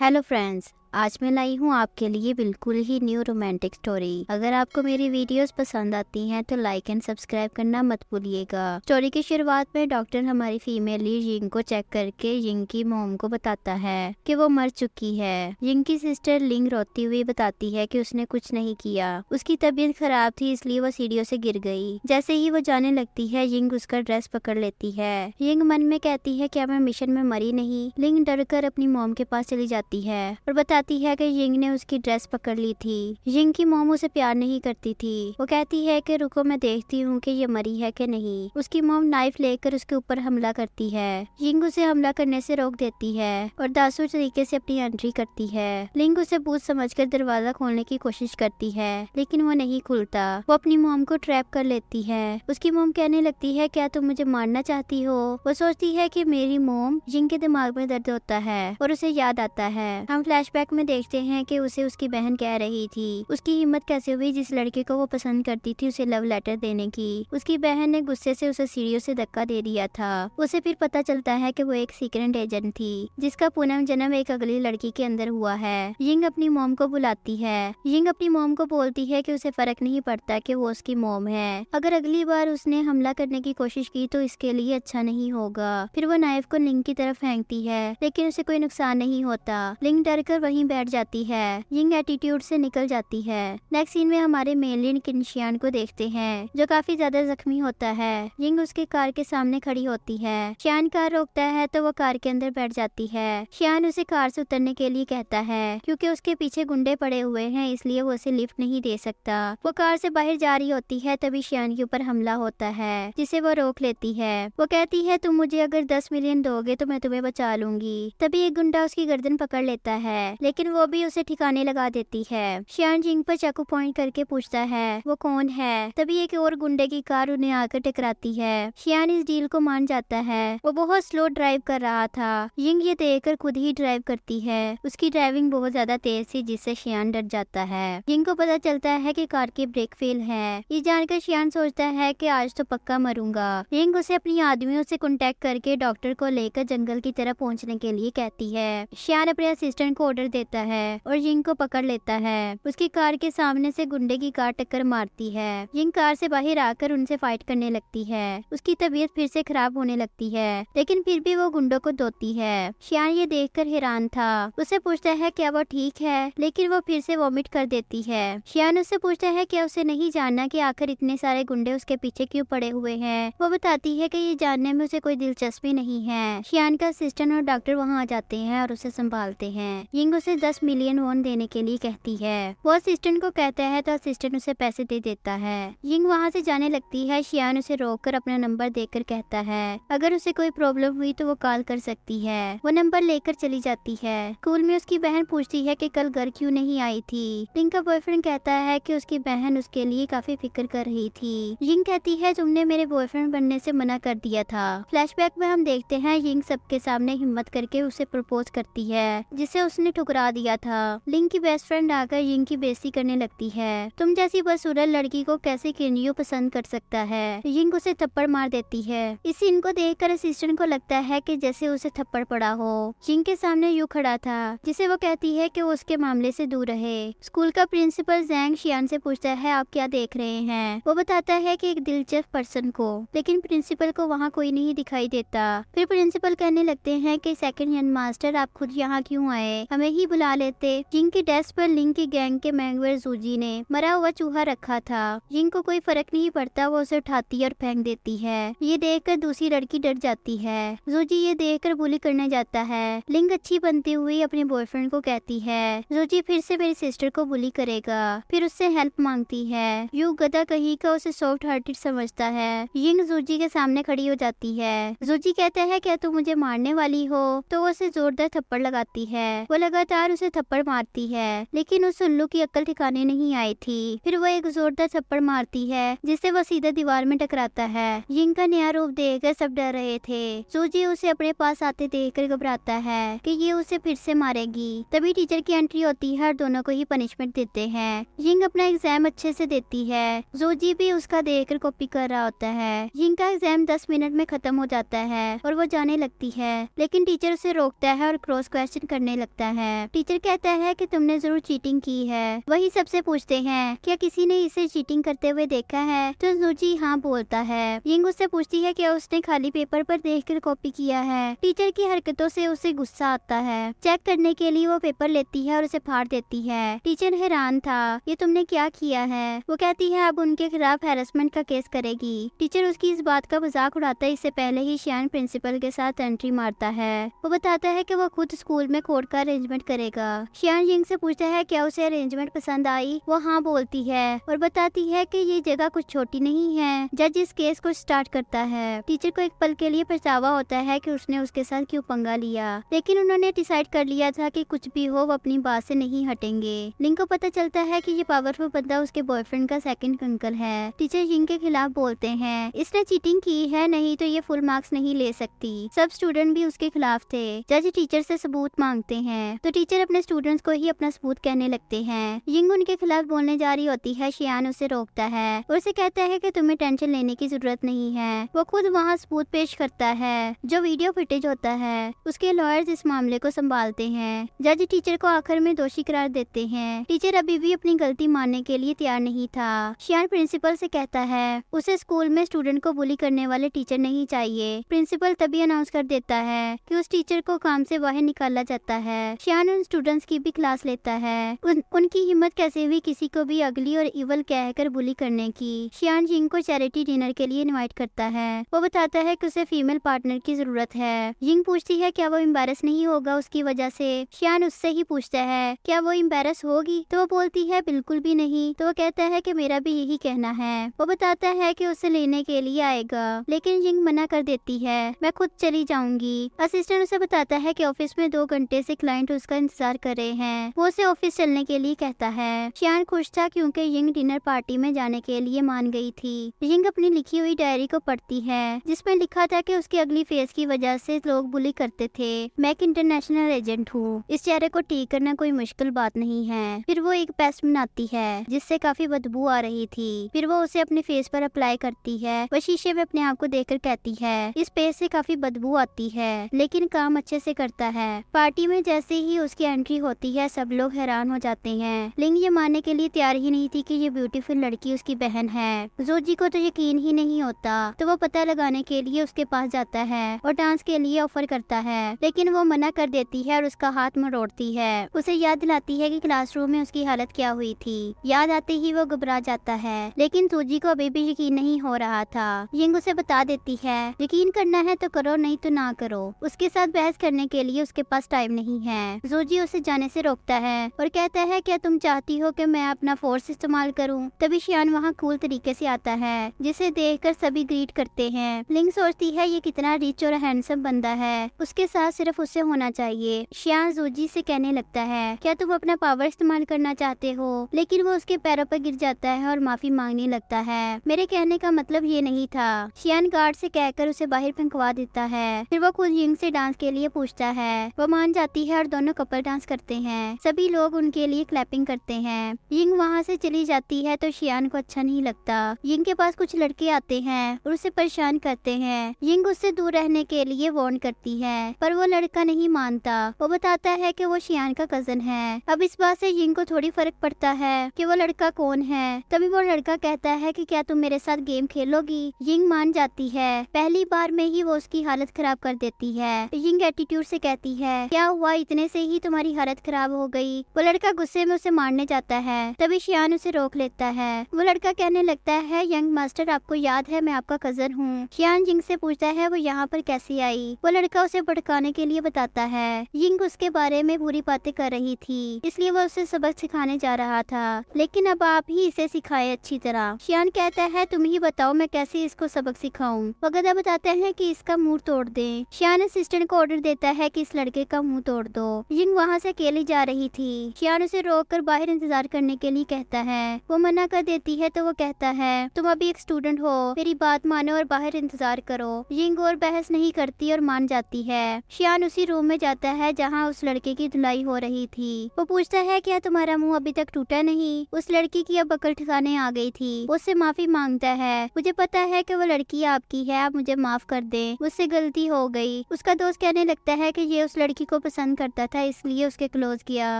Hello friends, आज मैं लाई हूँ आपके लिए बिल्कुल ही न्यू रोमांटिक स्टोरी। अगर आपको मेरी वीडियोस पसंद आती हैं तो लाइक एंड सब्सक्राइब करना मत भूलिएगा। स्टोरी की शुरुआत में डॉक्टर हमारी फीमेल लीड यिंग को चेक करके यिंग की मॉम को बताता है कि वो मर चुकी है। यिंग की सिस्टर लिंग रोती हुई बताती है कि उसने कुछ नहीं किया, उसकी तबीयत खराब थी इसलिए वो सीढ़ियों से गिर गई। जैसे ही वो जाने लगती है यिंग उसका ड्रेस पकड़ लेती है। यिंग मन में कहती है क्या मैं मिशन में मरी नहीं। लिंग डर कर अपनी मॉम के पास चली जाती है और बताती है कि यिंग ने उसकी ड्रेस पकड़ ली थी। यिंग की मॉम उसे प्यार नहीं करती थी। वो कहती है कि रुको मैं देखती हूँ कि ये मरी है कि नहीं। उसकी मॉम नाइफ लेकर उसके ऊपर हमला करती है। यिंग उसे हमला करने से रोक देती है और दासू तरीके से अपनी एंट्री करती है। लिंग उसे बूझ समझकर दरवाजा खोलने की कोशिश करती है लेकिन वो नहीं खुलता। वो अपनी मॉम को ट्रैप कर लेती है। उसकी मॉम कहने लगती है क्या तुम मुझे मारना चाहती हो। वो सोचती है कि मेरी मॉम। यिंग के दिमाग में दर्द होता है और उसे याद आता है। हम फ्लैशबैक में देखते हैं कि उसे उसकी बहन कह रही थी उसकी हिम्मत कैसे हुई जिस लड़के को वो पसंद करती थी उसे लव लेटर देने की। उसकी बहन ने गुस्से से उसे सीढ़ियों से धक्का दे दिया था। उसे फिर पता चलता है कि वो एक सीक्रेट एजेंट थी जिसका पुनर्जन्म एक अगली लड़की के अंदर हुआ है। यिंग अपनी मॉम को बुलाती है। यिंग अपनी मॉम को बोलती है कि उसे फर्क नहीं पड़ता कि वो उसकी मॉम है। अगर अगली बार उसने हमला करने की कोशिश की तो इसके लिए अच्छा नहीं होगा। फिर वो नाइफ को लिंग की तरफ फेंकती है लेकिन उसे कोई नुकसान नहीं होता। लिंग डर कर वहीं बैठ जाती है। यिंग एटीट्यूड से निकल जाती है। नेक्स्ट सीन में हमारे मेन लीड किनशियान को देखते हैं जो काफी ज्यादा जख्मी होता है। यिंग उसके कार के सामने खड़ी होती है। शियान कार रोकता है तो वो कार के अंदर बैठ जाती है। शियान उसे कार से उतरने के लिए कहता है क्योंकि उसके पीछे गुंडे पड़े हुए हैं इसलिए वो उसे लिफ्ट नहीं दे सकता। वो कार से बाहर जा रही होती है तभी शियान के ऊपर हमला होता है जिसे वो रोक लेती है। वो कहती है तुम मुझे अगर 10 मिलियन दोगे तो मैं तुम्हें बचा लूंगी। तभी एक गुंडा उसकी गर्दन पकड़ लेता है लेकिन वो भी उसे ठिकाने लगा देती है। शियान जिंग पर चाकू पॉइंट करके पूछता है वो कौन है। तभी एक और गुंडे की कार उन्हें आकर टकराती है। शियान इस डील को मान जाता है। वो बहुत स्लो ड्राइव कर रहा था। यिंग ये देखकर खुद ही ड्राइव करती है। उसकी ड्राइविंग बहुत ज्यादा तेज थी जिससे शियान डर जाता है। यिंग को पता चलता है कि कार की ब्रेक फेल है। ये जानकर शियान सोचता है कि आज तो पक्का मरूंगा। यिंग उसे अपनी आदमियों से कांटेक्ट करके डॉक्टर को लेकर जंगल की तरफ पहुंचने के लिए कहती है। शियान अपने असिस्टेंट को ऑर्डर देता है और यिंग को पकड़ लेता है। उसकी कार के सामने से गुंडे की कार टक्कर मारती है। यिंग कार से बाहर आकर उनसे फाइट करने लगती है। उसकी तबीयत फिर से खराब होने लगती है लेकिन फिर भी वो गुंडों को धोती है। शियान ये देखकर हैरान था। उसे पूछता है क्या वो ठीक है लेकिन वो फिर से वॉमिट कर देती है। शियान उससे पूछता है क्या उसे नहीं जानना कि आखिर इतने सारे गुंडे उसके पीछे क्यों पड़े हुए हैं। वो बताती है कि ये जानने में उसे कोई दिलचस्पी नहीं है। शियान का असिस्टेंट और डॉक्टर वहाँ आ जाते हैं और उसे संभालते हैं। यिंग उसे 10 मिलियन वॉन देने के लिए कहती है। वो असिस्टेंट को कहता है तो असिस्टेंट उसे पैसे दे देता है। यिंग वहाँ से जाने लगती है। शियान उसे रोककर अपना नंबर देकर कहता है अगर उसे कोई प्रॉब्लम हुई तो वो कॉल कर सकती है। वो नंबर लेकर चली जाती है। स्कूल में उसकी बहन पूछती है कि कल घर क्यों नहीं आई थी। यिंग का बॉयफ्रेंड कहता है कि उसकी बहन उसके लिए काफी फिक्र कर रही थी। यिंग कहती है तुमने मेरे बॉयफ्रेंड बनने से मना कर दिया था। फ्लैशबैक में हम देखते हैं यिंग सबके सामने हिम्मत करके उसे प्रपोज करती है जिसे उसने ठुकरा दिया था। लिंग की बेस्ट फ्रेंड आकर यिंग की बेइज्जती करने लगती है। तुम जैसी बदसूरत लड़की को कैसे किन्यू पसंद कर सकता है। यिंग उसे थप्पड़ मार देती है। इस सीन को देखकर असिस्टेंट को लगता है कि जैसे उसे थप्पड़ पड़ा हो। यिंग के सामने यू खड़ा था जिसे वो कहती है कि वो उसके मामले से दूर रहे। स्कूल का प्रिंसिपल जैंग शियान से पूछता है आप क्या देख रहे हैं। वो बताता है कि एक दिलचस्प पर्सन को, लेकिन प्रिंसिपल को वहाँ कोई नहीं दिखाई देता। फिर प्रिंसिपल कहने लगते हैं कि सेकंड हैंड मास्टर आप खुद यहाँ क्यों आए, हमें ही बुला लेते। यिंग की डेस्क पर लिंग की गैंग के मेंबर जूजी ने मरा हुआ चूहा रखा था। यिंग को कोई फर्क नहीं पड़ता, वो उसे उठाती और फेंक देती है। ये देखकर दूसरी लड़की डर जाती है। जूजी ये देखकर बुली करने जाता है। लिंग अच्छी बनती हुई अपने बॉयफ्रेंड को कहती है जूजी फिर से मेरी सिस्टर को बुली करेगा। फिर उससे हेल्प मांगती है। यू गधा कहीं का उसे सॉफ्ट हार्टेड समझता है। यिंग जूजी के सामने खड़ी हो जाती है। जूजी कहता है क्या तुम मुझे मारने वाली हो, तो वो उसे जोरदार थप्पड़ लगाती है। वो लगातार उसे थप्पड़ मारती है लेकिन उस उल्लू की अक्ल ठिकाने नहीं आई थी। फिर वो एक जोरदार थप्पड़ मारती है जिससे वो सीधा दीवार में टकराता है। यिंग का नया रूप देखकर सब डर रहे थे। जूजी उसे अपने पास आते देखकर घबराता है कि ये उसे फिर से मारेगी। तभी टीचर की एंट्री होती है और दोनों को ही पनिशमेंट देते हैं। यिंग अपना एग्जाम अच्छे से देती है। जूजी भी उसका देखकर कॉपी कर रहा होता है। यिंग का एग्जाम 10 मिनट में खत्म हो जाता है और वो जाने लगती है लेकिन टीचर उसे रोकता है और क्रॉस क्वेश्चन करने लगता है। टिचर कहता है कि तुमने जरूर चीटिंग की है। वही सबसे पूछते हैं क्या किसी ने इसे चीटिंग करते हुए देखा है, तो सूजी हाँ बोलता है। यिंग उससे पूछती है क्या उसने खाली पेपर पर देखकर कॉपी किया है। टीचर की हरकतों से उसे गुस्सा आता है। चेक करने के लिए वो पेपर लेती है और उसे फाड़ देती है। टीचर हैरान था, ये तुमने क्या किया है। वो कहती है अब उनके खिलाफ हैरेसमेंट का केस करेगी। टीचर उसकी इस बात का मजाक उड़ाता है। इससे पहले ही शियान प्रिंसिपल के साथ एंट्री मारता है। वो बताता है कि वो खुद स्कूल में कोर्ट का अरेंजमेंट करेगा। शियान यिंग से पूछता है क्या उसे अरेंजमेंट पसंद आई। वो हाँ बोलती है और बताती है कि ये जगह कुछ छोटी नहीं है। जज इस केस को स्टार्ट करता है। टीचर को एक पल के लिए पछतावा होता है कि उसने उसके साथ क्यों पंगा लिया, लेकिन उन्होंने डिसाइड कर लिया था कि कुछ भी हो वो अपनी बात से नहीं हटेंगे। लिंग को पता चलता है कि ये पावरफुल बंदा उसके बॉयफ्रेंड का सेकंड अंकल है। टीचर यिंग के खिलाफ बोलते हैं इसने चीटिंग की है, नहीं तो ये फुल मार्क्स नहीं ले सकती। सब स्टूडेंट भी उसके खिलाफ थे। जज टीचर से सबूत मांगते हैं तो टीचर अपने स्टूडेंट्स को ही अपना सबूत कहने लगते हैं। यिंग उनके खिलाफ बोलने जा रही होती है। शियान उसे रोकता है और उसे कहता है कि तुम्हें टेंशन लेने की जरूरत नहीं है। वो खुद वहाँ सबूत पेश करता है जो वीडियो फुटेज होता है। उसके लॉयर्स इस मामले को संभालते हैं। जज टीचर को आखिर में दोषी करार देते हैं। टीचर अभी भी अपनी गलती मानने के लिए तैयार नहीं था। शियान प्रिंसिपल से कहता है उसे स्कूल में स्टूडेंट को बुली करने वाले टीचर नहीं चाहिए। प्रिंसिपल तभी अनाउंस कर देता है कि उस टीचर को काम से बाहर निकाला जाता है। शियान उन स्टूडेंट्स की भी क्लास लेता है। उनकी हिम्मत कैसे हुई किसी को भी अगली और इवल कहकर बुली करने की। शियान यिंग को चैरिटी डिनर के लिए इनवाइट करता है। वो बताता है कि उसे फीमेल पार्टनर की जरूरत है। यिंग पूछती है क्या वो एम्बैरस नहीं होगा उसकी वजह से। शियान उससे ही पूछता है क्या वो एम्बैरस होगी, तो वो बोलती है बिल्कुल भी नहीं। तो वो कहता है कि मेरा भी यही कहना है। वो बताता है कि उसे लेने के लिए आएगा, लेकिन यिंग मना कर देती है मैं खुद चली जाऊंगी। असिस्टेंट उसे बताता है कि ऑफिस में 2 घंटे से क्लाइंट उसका इंतजार कर रहे हैं। वो उसे ऑफिस चलने के लिए कहता है। शियान खुश था क्योंकि यिंग डिनर पार्टी में जाने के लिए मान गई थी। यिंग अपनी लिखी हुई डायरी को पढ़ती है जिसमें लिखा था कि उसकी अगली फेज की वजह से लोग बुली करते थे। मैं एक इंटरनेशनल एजेंट हूँ, इस चेहरे को ठीक करना कोई मुश्किल बात नहीं है। फिर वो एक पेस्ट बनाती है जिससे काफी बदबू आ रही थी। फिर वो उसे अपने फेस पर अप्लाई करती है। वह शीशे में अपने आप को देखकर कहती है इस पेस्ट से काफी बदबू आती है, लेकिन काम अच्छे से करता है। पार्टी में जैसे ही उसकी एंट्री होती है सब लोग हैरान हो जाते हैं। लिंग ये मानने के लिए तैयार ही नहीं थी कि ये ब्यूटीफुल लड़की उसकी बहन है। जोजी को तो यकीन ही नहीं होता, तो वो पता लगाने के लिए उसके पास जाता है और डांस के लिए ऑफर करता है, लेकिन वो मना कर देती है और उसका हाथ मरोड़ती है। उसे याद दिलाती है कि क्लासरूम में उसकी हालत क्या हुई थी। याद आते ही वो घबरा जाता है, लेकिन जोजी को अभी भी यकीन नहीं हो रहा था। यिंग उसे बता देती है यकीन करना है तो करो, नहीं तो ना करो। उसके साथ बहस करने के लिए उसके पास टाइम नहीं है। जोजी उसे जाने से रोकता है और कहता है क्या तुम चाहती हो कि मैं अपना फोर्स इस्तेमाल करूं? तभी शियान वहां कूल तरीके से आता है जिसे देखकर सभी ग्रीट करते हैं। लिंग सोचती है ये कितना रिच और हैंडसम बंदा है, उसके साथ सिर्फ उसे होना चाहिए। शियान जोजी से कहने लगता है क्या तुम अपना पावर इस्तेमाल करना चाहते हो, लेकिन वो उसके पैरों पर गिर जाता है और माफी मांगने लगता है मेरे कहने का मतलब ये नहीं था। शियान गार्ड से कहकर उसे बाहर फेंकवा देता है। फिर वो खुद यिंग से डांस के लिए पूछता है। वो मान जाती है और दोनों कपल डांस करते हैं। सभी लोग उनके लिए क्लैपिंग करते हैं। यिंग वहाँ से चली जाती है तो शियान को अच्छा नहीं लगता। यिंग के पास कुछ लड़के आते हैं और उसे परेशान करते हैं। यिंग उससे दूर रहने के लिए वार्न करती है, पर वो लड़का नहीं मानता। वो बताता है कि वो शियान का कजन है। अब इस बात से यिंग को थोड़ी फर्क पड़ता है कि वो लड़का कौन है। तभी वो लड़का कहता है कि क्या तुम मेरे साथ गेम खेलोगी? यिंग मान जाती है। पहली बार में ही वो उसकी हालत खराब कर देती है। यिंग एटीट्यूड से कहती है क्या हुआ, इतने से ही तुम्हारी हालत खराब हो गई? वो लड़का गुस्से में उसे मारने जाता है। तभी शियान उसे रोक लेता है। वो लड़का कहने लगता है यंग मास्टर आपको याद है मैं आपका कजन हूँ। शियान यिंग से पूछता है वो यहाँ पर कैसे आई। वो लड़का उसे भड़काने के लिए बताता है। यिंग उसके बारे में बुरी बातें कर रही थी, इसलिए वो उसे सबक सिखाने जा रहा था, लेकिन अब आप ही इसे सिखाए अच्छी तरह। शियान कहता है तुम ही बताओ मैं कैसे इसको सबक सिखाऊं। वो गधा बताता है कि इसका मुंह तोड़ दे। शियान असिस्टेंट को ऑर्डर देता है कि इस लड़के का मुंह तोड़ दो। यिंग वहाँ से अकेली जा रही थी। शियान उसे रोककर बाहर इंतजार करने के लिए कहता है। वो मना कर देती है तो वो कहता है तुम अभी एक स्टूडेंट हो, मेरी बात मानो और बाहर इंतजार करो। यिंग और बहस नहीं करती और मान जाती है। शियान उसी रूम में जाता है जहाँ उस लड़के की धुलाई हो रही थी। वो पूछता है क्या तुम्हारा मुंह अभी तक टूटा नहीं? उस लड़की की अब अकल ठिकाने आ गई थी। उससे माफी मांगता है मुझे पता है कि वो लड़की आपकी है, आप मुझे माफ कर दें, मुझसे गलती हो गई। उसका दोस्त कहने लगता है कि ये उस लड़की को पसंद करता था इसलिए उसके क्लोज किया।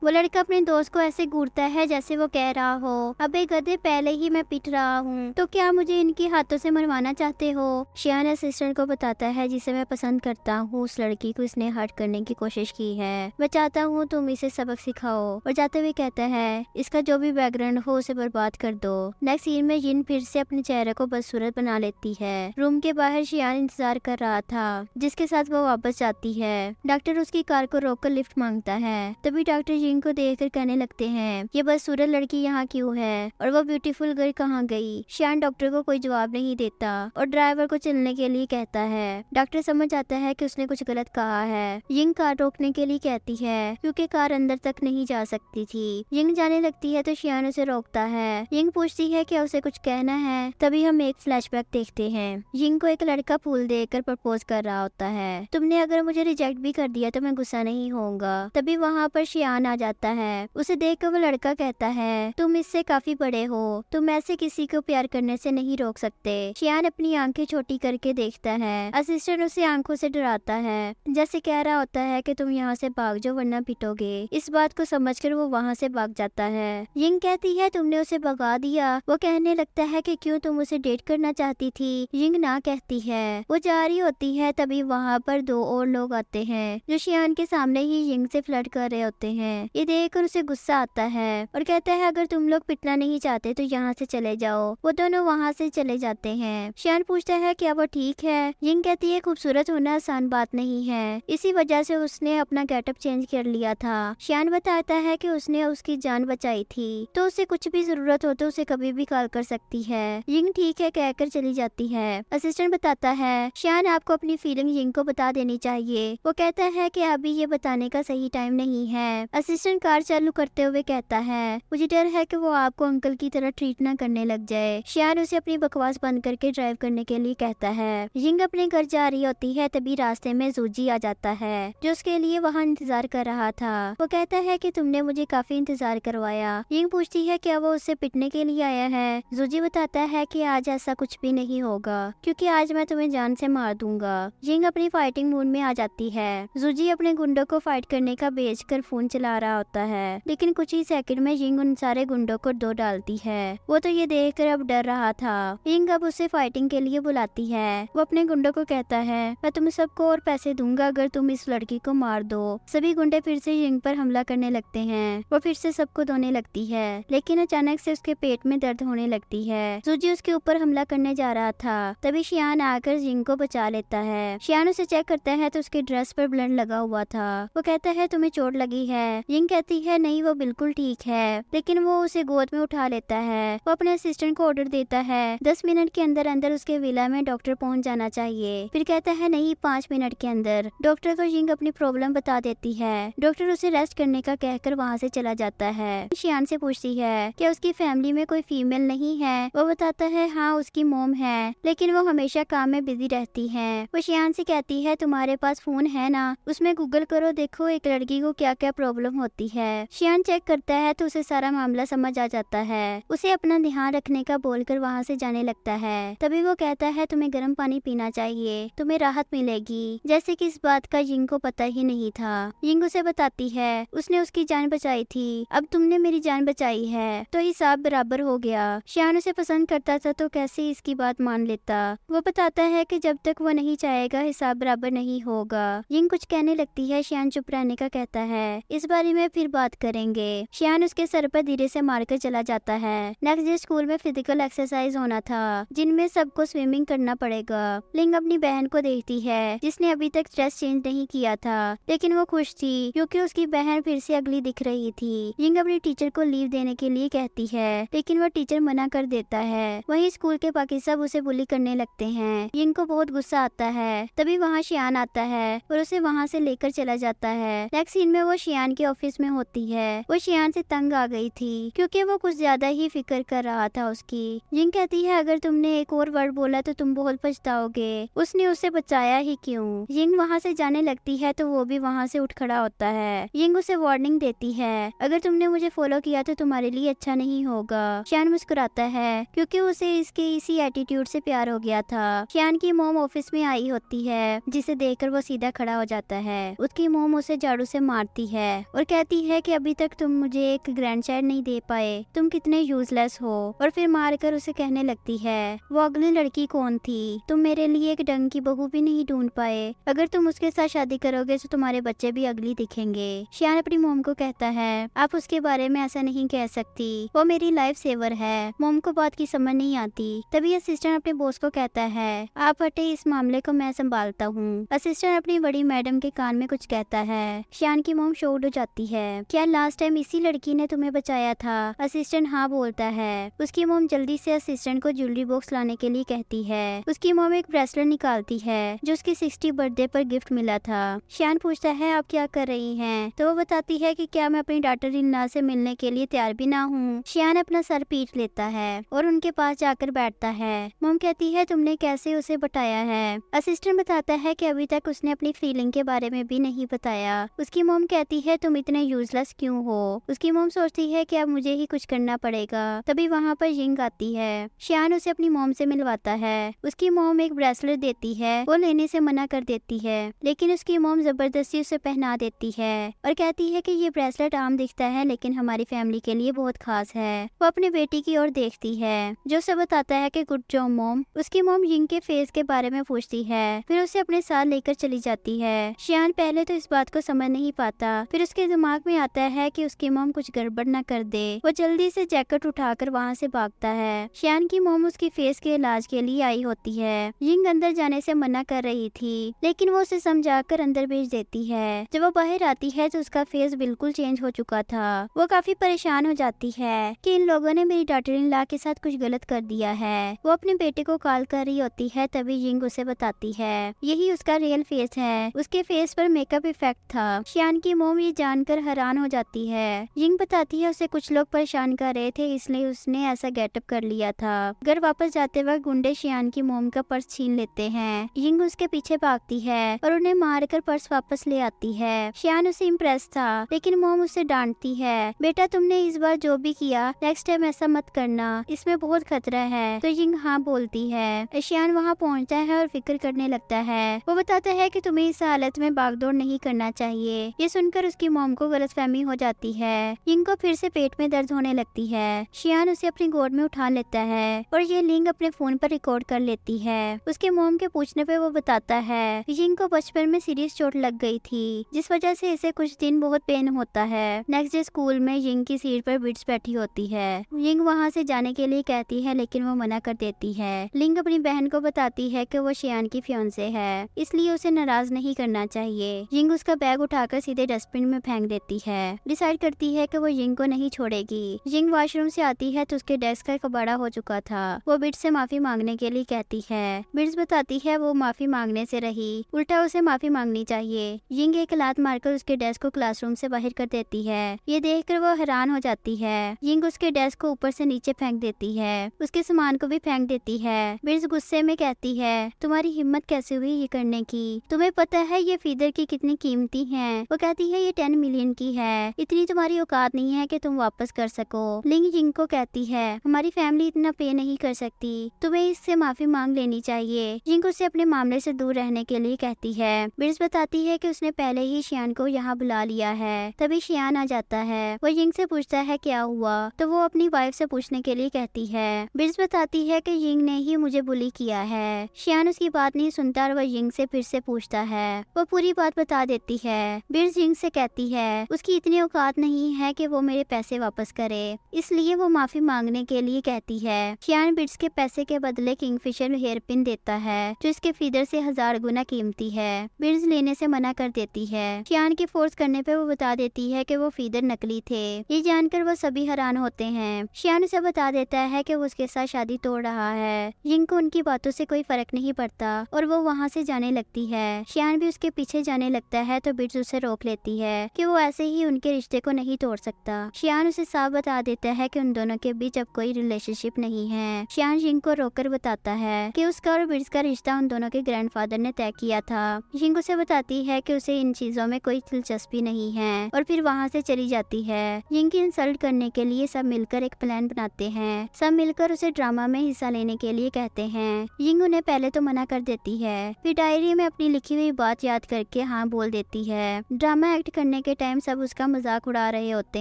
वो लड़का अपने दोस्त को ऐसे घूरता है जैसे वो कह रहा हो, अबे गधे, पहले ही मैं पिट रहा हूँ, तो क्या मुझे इनके हाथों से मरवाना चाहते हो। शियान असिस्टेंट को बताता है, जिसे मैं पसंद करता हूँ, उस लड़की को इसने हर्ट करने की कोशिश की है, मैं चाहता हूँ तुम इसे सबक सिखाओ। और जाते हुए कहता है, इसका जो भी बैकग्राउंड हो उसे बर्बाद कर दो। नेक्स्ट सीन में जिन फिर से अपने चेहरे को बदसूरत बना लेती है। रूम के बाहर शियान इंतजार कर रहा था, जिसके साथ वो वापस जाती है। डॉक्टर उसकी कार को रोककर लिफ्ट मांगता है। तभी डॉक्टर जिन को देखकर कहने लगते हैं, ये बदसूरत लड़की यहाँ क्यों है और वो ब्यूटीफुल गर्ल कहाँ गई। शियान डॉक्टर को कोई जवाब नहीं देता और ड्राइवर को चलने के लिए कहता है। डॉक्टर समझ आता है कि उसने कुछ गलत कहा है। यिंग कार रोकने के लिए कहती है, क्योंकि कार अंदर तक नहीं जा सकती थी। यिंग जाने लगती है तो शियान उसे रोकता है। यिंग पूछती है क्या उसे कुछ कहना है। तभी हम एक फ्लैशबैक देखते हैं। यिंग को एक लड़का फूल देकर प्रपोज कर रहा होता है। तुमने अगर मुझे रिजेक्ट भी कर दिया तो मैं गुस्सा नहीं होऊंगा। तभी वहाँ पर शियान आ जाता है। उसे देखकर वो लड़का कहता है, तुम इससे काफी बड़े हो, तुम ऐसे किसी को प्यार करने से नहीं रोक सकते। शियान अपनी आंखें छोटी करके देखता है। असिस्टेंट उसे आंखों से डराता है, जैसे कह रहा होता है कि तुम यहाँ से भाग जाओ वरना पिटोगे। इस बात को समझकर वो वहाँ से भाग जाता है। यिंग कहती है, तुमने उसे भगा दिया। वो कहने लगता है कि क्यों, तुम उसे डेट करना चाहती थी। यिंग ना कहती है। वो जा रही होती है। तभी वहाँ पर दो और लोग आते हैं जो शियान के सामने ही यिंग से फ्लर्ट कर रहे होते हैं। ये देखकर उसे गुस्सा आता है और कहता है, अगर तुम लोग पिटना नहीं चाहते तो यहाँ से चले जाओ। वो दोनों वहाँ से चले जाते हैं। शियान पूछता है, क्या वो ठीक है। यिंग कहती है, खूबसूरत होना आसान बात नहीं है, इसी वजह से उसने अपना गेटअप चेंज कर लिया था। शियान बताता है कि उसने उसकी जान बचाई थी, तो उसे कुछ भी जरूरत हो तो उसे कभी भी कॉल कर सकती है। यिंग ठीक है कहकर चली जाती है। असिस्टेंट बताता है, शियान आपको अपनी फीलिंग यिंग को बता देनी चाहिए। वो कहता है कि अभी ये बताने का सही टाइम नहीं है। असिस्टेंट कार चालू करते हुए कहता है, मुझे डर है कि वो आपको अंकल की तरह ट्रीट ना करने लग जाए। शियान उसे अपनी बकवास बंद करके ड्राइव करने के लिए कहता है। यिंग अपने घर जा रही होती है। तभी रास्ते में जूजी आ जाता है, जो उसके लिए वहाँ इंतजार कर रहा था। वो कहता है कि तुमने मुझे काफी इंतजार करवाया। यिंग पूछती है, क्या वो उससे पिटने के लिए आया है। जूजी बताता है कि आज ऐसा कुछ भी नहीं होगा, क्योंकि आज मैं तुम्हें जान से मार दूंगा। यिंग अपनी फाइटिंग मूड में आ जाती है। जूजी अपने गुंडों को फाइट करने का बेचकर फोन चला रहा होता है, लेकिन कुछ ही सेकंड में यिंग उन सारे गुंडों को दो डालती है। वो तो ये देखकर अब डर रहा था। यिंग अब उसे फाइटिंग के लिए बुलाती है। वो अपने गुंडों को कहता है, मैं तुम सबको और पैसे दूंगा अगर तुम इस लड़की को मार दो। सभी गुंडे फिर से यिंग पर हमला करने लगते हैं। वो फिर से सबको धोने लगती है, लेकिन अचानक से उसके पेट में दर्द होने लगती है। जूजी उसके ऊपर हमला करने जा रहा था। तभी शियान आकर यिंग को बचा लेता है। शियान उसे चेक करता है तो उसके ड्रेस पर ब्लड लगा हुआ था। वो कहता है, तुम्हें चोट लगी है। यिंग कहती है, नहीं वो बिल्कुल ठीक है, लेकिन वो उसे गोद में उठा लेता है। वो अपने असिस्टेंट को ऑर्डर देता है, 10 मिनट के अंदर अंदर उसके विला में डॉक्टर पहुंच जाना चाहिए। फिर कहता है, नहीं 5 मिनट के अंदर। डॉक्टर को यिंग अपनी प्रॉब्लम बता देती है। डॉक्टर उसे रेस्ट करने का कहकर वहाँ से चला जाता है। शियान से पूछती है, क्या उसकी फैमिली में कोई फीमेल नहीं है। वो बताता है, हाँ उसकी मॉम है, लेकिन वो हमेशा काम में बिजी रहती है। वो शियान से कहती है, तुम्हारे पास फोन है ना, उसमें गूगल करो, देखो एक लड़की को क्या क्या प्रॉब्लम होती है। शियान चेक करता है तो उसे सारा मामला समझ आ जाता है। उसे अपना ध्यान रखने का बोलकर वहाँ से जाने लगता है। तभी वो कहता है, तुम्हें गर्म पानी पीना चाहिए, तुम्हें राहत मिलेगी। जैसे कि इस बात का यिंग को पता ही नहीं था। यिंग उसे बताती है, उसने उसकी जान बचाई थी, अब तुमने मेरी जान बचाई है तो हिसाब बराबर हो गया। शियान उसे पसंद करता था तो कैसे इसकी बात मान लेता। वो बताता है कि जब तक वो नहीं चाहेगा हिसाब बराबर नहीं होगा। यिंग कुछ कहने लगती है। शियान चुप रहने का कहता है, इस बारे में फिर बात करेंगे। शियान उसके सर पर धीरे से मारकर चला जाता है। नेक्स्ट डे स्कूल में फिजिकल एक्सरसाइज होना था, जिनमें सबको स्विमिंग करना पड़ेगा। लिंग अपनी बहन को देखती है, जिसने अभी तक ड्रेस चेंज नहीं किया था, लेकिन वो खुश थी क्योंकि उसकी बहन फिर से अगली दिख रही थी। यिंग अपनी टीचर को लीव देने के लिए कहती है, लेकिन वो टीचर मना कर देता है। वहीं स्कूल के बाकी सब उसे बुली करने लगते हैं। यिंग को बहुत गुस्सा आता है। तभी वहाँ शियान आता है और उसे वहाँ से लेकर चला जाता है। नेक्स्ट सीन में वो शियान के ऑफिस में होती है। वो शियान से तंग आ गई थी क्योंकि वो कुछ ज्यादा ही फिक्र कर रहा था उसकी। यिंग कहती है, अगर तुमने एक और वर्ड बोला तो तुम बहुत पछताओगे, उसने उसे बचाया ही क्यों। यिंग वहाँ से जाने लगती है तो वो भी वहाँ से उठ खड़ा होता है। यिंग उसे वार्निंग देती है, अगर तुमने मुझे फॉलो किया तो तुम्हारे लिए अच्छा नहीं होगा। शियान मुस्कुराता है क्योंकि उसे इसके इसी एटीट्यूड से प्यार हो गया था। शियान की मोम ऑफिस में आई होती है, जिसे देखकर वो सीधा खड़ा हो जाता है। उसकी मोम उसे झाड़ू से मारती है और कहती है कि अभी तक तुम मुझे एक ग्रैंडचाइल्ड नहीं दे पाए, तुम कितने यूजलेस हो। और फिर मारकर उसे कहने लगती है वो अगली लड़की कौन थी, तुम मेरे लिए एक ढंग की बहू भी नहीं ढूंढ पाए, अगर तुम उसके साथ शादी करोगे तो तुम्हारे बच्चे भी अगली दिखेंगे। शियान अपनी मोम को कहता है आप उसके बारे में ऐसा नहीं कह सकती, वो मेरी लाइफ सेवर है। मोम को बात की समझ नहीं आती। तभी असिस्टेंट अपने बॉस को कहता है आप हटे, इस मामले को मैं संभालता हूँ। असिस्टेंट अपनी बड़ी मैडम के कान में कुछ कहता है। शियान की मोम शॉक्ड हो जाती है। क्या लास्ट टाइम इसी लड़की ने तुम्हें बचाया था? असिस्टेंट हाँ बोलता है। उसकी मोम जल्दी से असिस्टेंट को ज्वेलरी बॉक्स लाने के लिए कहती है। उसकी मोम एक ब्रेसलेट निकालती है जो उसकी 60 बर्थडे पर गिफ्ट मिला था। शियान पूछता है आप क्या कर रही हैं? तो वो बताती है कि क्या मैं अपनी डॉटर इन लॉ से मिलने के लिए तैयार भी ना हूँ। शियान अपना सर पीट लेता है और उनके पास जाकर बैठता है। मोम कहती है तुमने कैसे उसे बताया है? असिस्टेंट बताता है कि अभी तक उसने अपनी फीलिंग के बारे में भी नहीं बताया। उसकी मोम कहती है तुम इतने यूजलेस क्यों हो? उसकी मोम सोचती है कि अब मुझे ही कुछ करना पड़ेगा। तभी वहाँ पर जिंग आती है। शियान उसे अपनी मोम से मिलवाता है। उसकी मोम एक ब्रेसलेट देती है, वो लेने से मना कर देती है, लेकिन उसकी मोम जबरदस्ती उसे पहना देती है और कहती है कि ये ब्रेसलेट आम दिखता है लेकिन हमारी फैमिली के लिए बहुत खास है। वो अपनी बेटी की ओर देखती है जो उसे बताता है कि गुड जॉब मॉम। उसकी मोम जिंग के फेस के बारे में पूछती है, फिर उसे अपने साथ लेकर चली जाती है। शियान पहले तो इस बात को समझ नहीं पाता, फिर उसके दिमाग में आता है कि उसकी मोम कुछ गड़बड़ न कर दे। वो जल्दी से जैकेट उठाकर वहाँ से भागता है। शियान की मोम उसकी फेस के इलाज के लिए आई होती है। जिंग अंदर जाने से मना कर रही थी लेकिन वो उसे समझाकर अंदर भेज देती है। जब वो बाहर आती है तो उसका फेस बिल्कुल चेंज हो चुका था। वो काफी परेशान हो जाती है कि इन लोगों ने मेरी डॉटर इन लॉ के साथ कुछ गलत कर दिया है। वो अपने बेटे को कॉल कर रही होती है, तभी जिंग उसे बताती है यही उसका रियल फेस है, उसके फेस पर मेकअप इफेक्ट था। शियान की मोम ये जानकर हैरान हो जाती है। जिंग बताती है उसे कुछ लोग परेशान कर रहे थे इसलिए उसने ऐसा गेटअप कर लिया था। घर वापस जाते वक्त गुंडे शियान की मोम का पर्स छीन लेते हैं। जिंग उसके पीछे भागती है और उन्हें मारकर पर्स वापस ले आती है। शियान उसे इम्प्रेस था लेकिन मोम उसे डांटती है, बेटा तुमने इस बार जो भी किया नेक्स्ट टाइम ऐसा मत करना, इसमें बहुत खतरा है। तो जिंग हाँ बोलती है। शियान वहाँ पहुँचता है और फिक्र करने लगता है। वो बताता है कि तुम्हें इस हालत में भागदौड़ नहीं करना चाहिए। ये सुनकर उसकी मोम को गलतफहमी हो जाती है। जिंग को फिर से पेट में दर्द होने लगती है। शियान उसे अपनी गोद में उठा लेता है और ये लिंक अपने फोन पर रिकॉर्ड कर लेती है। उसके मोम के पूछने पे वो बताता है जिंग को बचपन में सीरियस चोट लग गई थी जिस वजह से इसे कुछ दिन बहुत पेन होता है। नेक्स्ट डे स्कूल में जिंग की सीट पर बिट्स बैठी होती है। जिंग वहाँ से जाने के लिए कहती है लेकिन वो मना कर देती है। लिंग अपनी बहन को बताती है कि वो शियान की फियांसे है इसलिए उसे नाराज नहीं करना चाहिए। जिंग उसका बैग उठाकर सीधे डस्टबिन में फेंक देती है। डिसाइड करती है कि वो जिंग को नहीं छोड़ेगी। जिंग वॉशरूम से आती है तो उसके डेस्क का कबाड़ा हो चुका था। वो बिट्स से माफी मांगने के लिए कहती है। बिट्स बताती है वो माफी मांगने से रही, उल्टा उसे माफी मांगनी चाहिए। जिंग एक लात मारकर उसके डेस्क को क्लासरूम से बाहर कर देती है। ये देखकर वो हैरान हो जाती है। जिंग उसके डेस्क को ऊपर से नीचे फेंक देती है, उसके सामान को भी फेंक देती है। बिट्स गुस्से में कहती है तुम्हारी हिम्मत कैसे हुई ये करने की? तुम्हें पता है ये फीदर की कितनी कीमती है? वो कहती है ये 10 मिलियन की है, इतनी तुम्हारी औकात नहीं है कि तुम वापस कर सको। लिंग जिंग को कहती है हमारी फैमिली इतना पे नहीं कर सकती, तुम्हें इससे माफी मांग लेनी चाहिए। जिंग उसे अपने मामले से दूर रहने के लिए कहती है। बिट्स बताती है कि उसने पहले ही शियान को यहाँ बुला लिया है। तभी शियान आ जाता है। वो जिंग से पूछता है क्या हुआ, तो वो अपनी वाइफ से पूछने के लिए कहती है। बिट्स बताती है कि जिंग ने ही मुझे बुली किया है। शियान उसकी बात नहीं सुनता और वह जिंग से फिर से पूछता है। वो पूरी बात बता देती है। बिट्स जिंग से कहती है उसकी इतनी औकात नहीं है कि वो मेरे पैसे वापस करे, इसलिए वो माफी मांगने के लिए कहती है। शियान बिट्स के पैसे के बदले किंगफिशर हेयर पिन देता है जो इसके फीदर से 1000 गुना कीमती है। बिट्स लेने से मना कर देती है। शियान के फोर्स करने पे वो बता देती है कि वो फीदर नकली थे। ये जानकर वो सभी हैरान होते हैं। शियान उसे बता देता है कि वो उसके साथ शादी तोड़ रहा है। जिंग को उनकी बातों से कोई फर्क नहीं पड़ता और वो वहाँ से जाने लगती है। शियान भी उसके पीछे जाने लगता है तो बिट्स उसे रोक लेती है कि वो ऐसे ही उनके रिश्ते को नहीं तोड़ सकता। शियान उसे साफ बता देता है कि उन दोनों के बीच अब कोई रिलेशनशिप नहीं है। शियान जिंग को रोककर बताता है कि उसका और बिट्स का रिश्ता उन दोनों के ग्रैंडफादर ने तय किया था। जिंग उसे बताती है कि उसे इन चीजों में कोई दिलचस्पी नहीं है और फिर वहाँ से चली जाती है। जिंग की इंसल्ट करने के लिए सब मिलकर एक प्लान बनाते हैं। सब मिलकर उसे ड्रामा में हिस्सा लेने के लिए कहते हैं। जिंग उन्हें पहले तो मना कर देती है, फिर डायरी में अपनी लिखी हुई बात याद करके हाँ बोल देती है। है। ड्रामा एक्ट करने के टाइम सब उसका मजाक उड़ा रहे होते